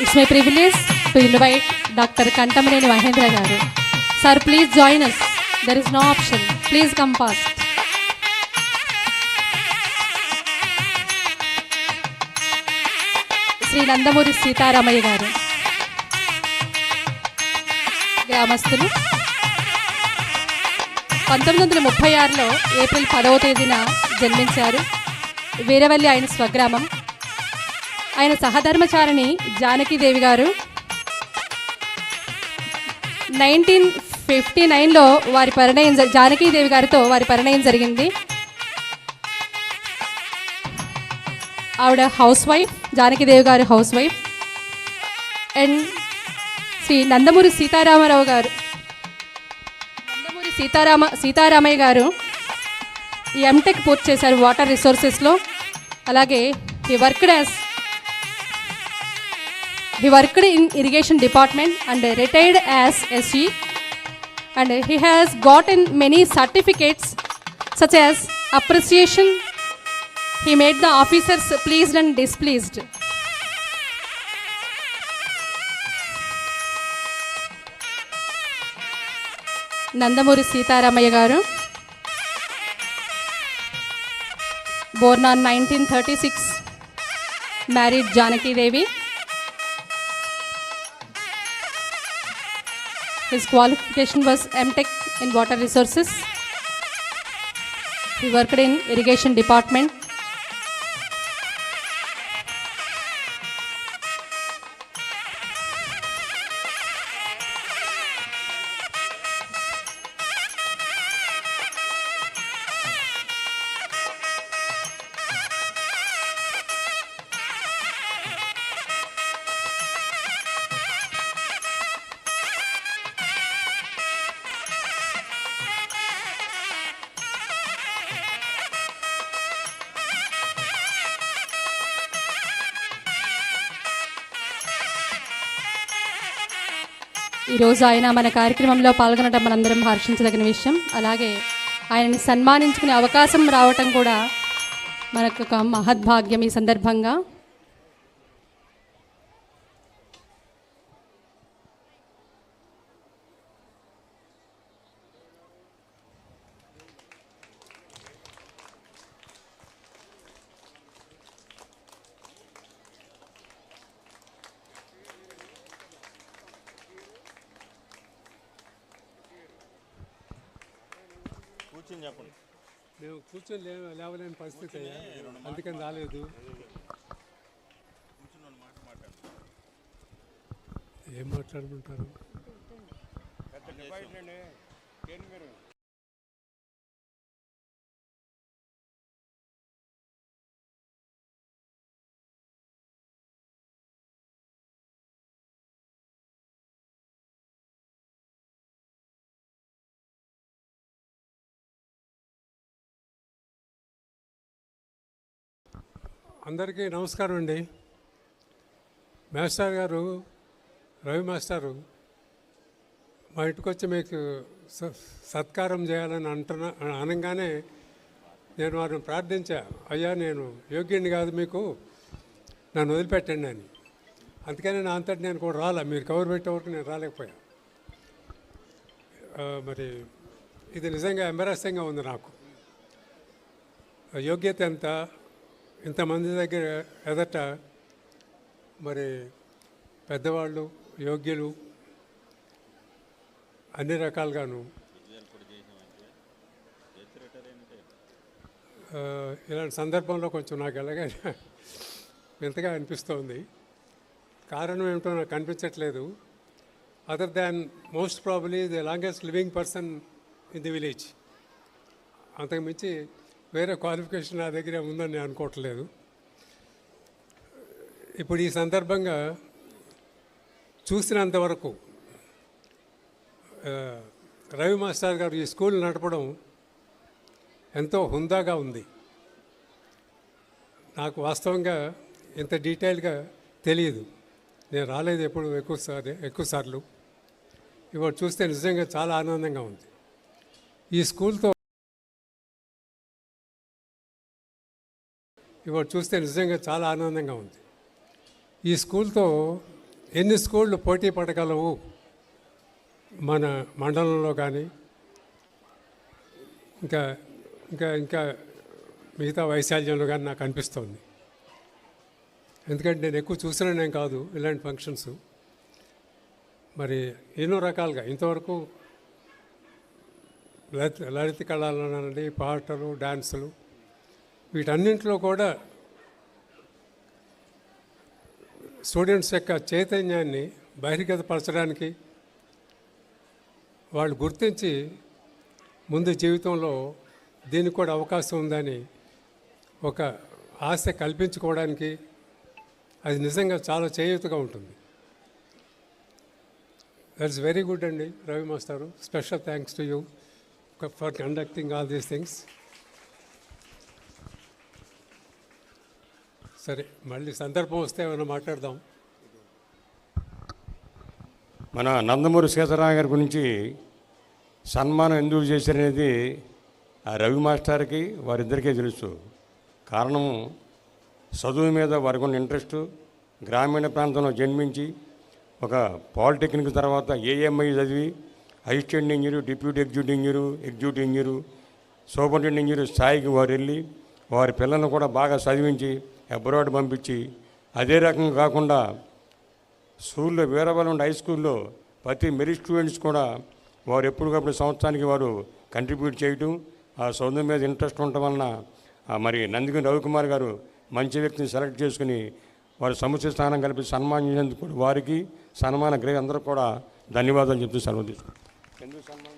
It's my privilege to invite Dr. Kantamaneni Mahendra garu. Sir, please join us. There is no option. Please come fast. Shri Nandamuri Sitaramayya గారు గ్రామస్తులు 1936లో April 10వ తేదీన జన్మించారు. వీరవల్లి ఆయన స్వగ్రామం. ఆయన సహధర్మచారిణి జానకీదేవి గారు 1959లో వారి పరిణయం జానకీదేవి గారితో వారి పరిణయం జరిగింది. ఆవిడ హౌస్ వైఫ్, జానకీదేవి గారు house wife. And Shri Nandamuri Sitaramarao గారు సీతారామయ్య గారు ఎంటెక్ పూర్తి చేశారు వాటర్ రిసోర్సెస్లో. అలాగే he worked in irrigation department and retired as SE, and he has gotten many certificates such as appreciation. He made the officers pleased and displeased. Nandamuri Sitaramayya గారు born on 1936, married Janaki Devi. His qualification was MTech in water resources. He worked in irrigation department. ఈరోజు ఆయన మన కార్యక్రమంలో పాల్గొనడం మనందరం హర్షించదగిన విషయం. అలాగే ఆయనని సన్మానించుకునే అవకాశం రావటం కూడా మనకు ఒక మహద్భాగ్యం. ఈ సందర్భంగా మేము కూర్చొని లేవలేని పరిస్థితి, అందుకని రాలేదు. ఏం మాట్లాడుకుంటారు? అందరికీ నమస్కారం అండి. మాస్టర్ గారు, రవి మాస్టారు మా ఇంటికి వచ్చి మీకు సత్కారం చేయాలని అనగానే నేను వారిని ప్రార్థించా, అయ్యా నేను యోగ్యుని కాదు, మీకు నన్ను వదిలిపెట్టండి అని. అందుకని నా అంతటి నేను కూడా రాలే, మీరు కవర్ పెట్టే వరకు నేను రాలేకపోయా. మరి ఇది నిజంగా ఎంబరాసింగ్గా ఉంది నాకు. యోగ్యత ఎంత, ఇంతమంది దగ్గర ఎదట మరి పెద్దవాళ్ళు, యోగ్యులు అన్ని రకాలుగాను ఇలాంటి సందర్భంలో కొంచెం నాకు ఎలాగైనా వింతగా అనిపిస్తోంది. కారణం ఏమిటో నాకు కనిపించట్లేదు. Other than most probably the longest living person in the village. అంతకుమించి వేరే క్వాలిఫికేషన్ నా దగ్గర ఉందని నేను అనుకోవట్లేదు. ఇప్పుడు ఈ సందర్భంగా చూసినంతవరకు రవి మాస్టర్ గారు ఈ స్కూల్ నడపడం ఎంతో హుందాగా ఉంది. నాకు వాస్తవంగా ఇంత డీటెయిల్గా తెలియదు, నేను రాలేదు ఎప్పుడు ఎక్కువసార్లు. ఇవాళ చూస్తే నిజంగా చాలా ఆనందంగా ఉంది. ఈ స్కూల్తో ఇవాళ చూస్తే నిజంగా చాలా ఆనందంగా ఉంది. ఈ స్కూల్తో ఎన్ని స్కూళ్ళు పోటీ పడగలవు మన మండలంలో కానీ ఇంకా ఇంకా ఇంకా మిగతా వైశాల్యంలో కానీ నాకు అనిపిస్తుంది. ఎందుకంటే నేను ఎక్కువ చూసినానేం కాదు ఇలాంటి ఫంక్షన్స్. మరి ఎన్నో రకాలుగా ఇంతవరకు లలిత కళలనండి, పాటలు, డాన్సులు, వీటన్నింటిలో కూడా స్టూడెంట్స్ యొక్క చైతన్యాన్ని బహిర్గతపరచడానికి వాళ్ళు గుర్తించి ముందు జీవితంలో దీనికి కూడా అవకాశం ఉందని ఒక ఆశ కల్పించుకోవడానికి అది నిజంగా చాలా చేయూతగా ఉంటుంది. దట్స్ వెరీ గుడ్ అండి రవి మాస్టారు. Special thanks to you for conducting all these things. సరే, మళ్ళీ సందర్భం వస్తే ఏమైనా మాట్లాడదాం. మన నందమూరి సీతారామ గారి గురించి సన్మానం ఎందుకు చేశారనేది ఆ రవి మాస్టర్కి వారిద్దరికీ తెలుసు. కారణం చదువు మీద వారికి ఉన్న ఇంట్రెస్ట్, గ్రామీణ ప్రాంతంలో జన్మించి ఒక పాలిటెక్నిక్ తర్వాత ఏఎంఐ చదివి assistant engineer, deputy executive engineer, superintendent engineer స్థాయికి వారు వెళ్ళి వారి పిల్లలను కూడా బాగా చదివించి అబ్రాడ్ పంపించి, అదే రకంగా కాకుండా స్కూల్లో వీరవలం హై స్కూల్లో ప్రతి మెరిట్ స్టూడెంట్స్ కూడా వారు ఎప్పటికప్పుడు సంవత్సరానికి వారు కంట్రిబ్యూట్ చేయటం, ఆ చదువు మీద ఇంట్రెస్ట్ ఉండటం వలన మరి నందిగం రవికుమార్ గారు మంచి వ్యక్తిని సెలెక్ట్ చేసుకుని వారి సముచిత స్థానం కలిపి సన్మానించినందుకు కూడా వారికి సన్మాన గ్రహ అందరూ కూడా ధన్యవాదాలు చెప్తూ సెలవు తీసుకుంటాం. ఎందుకు సన్మానం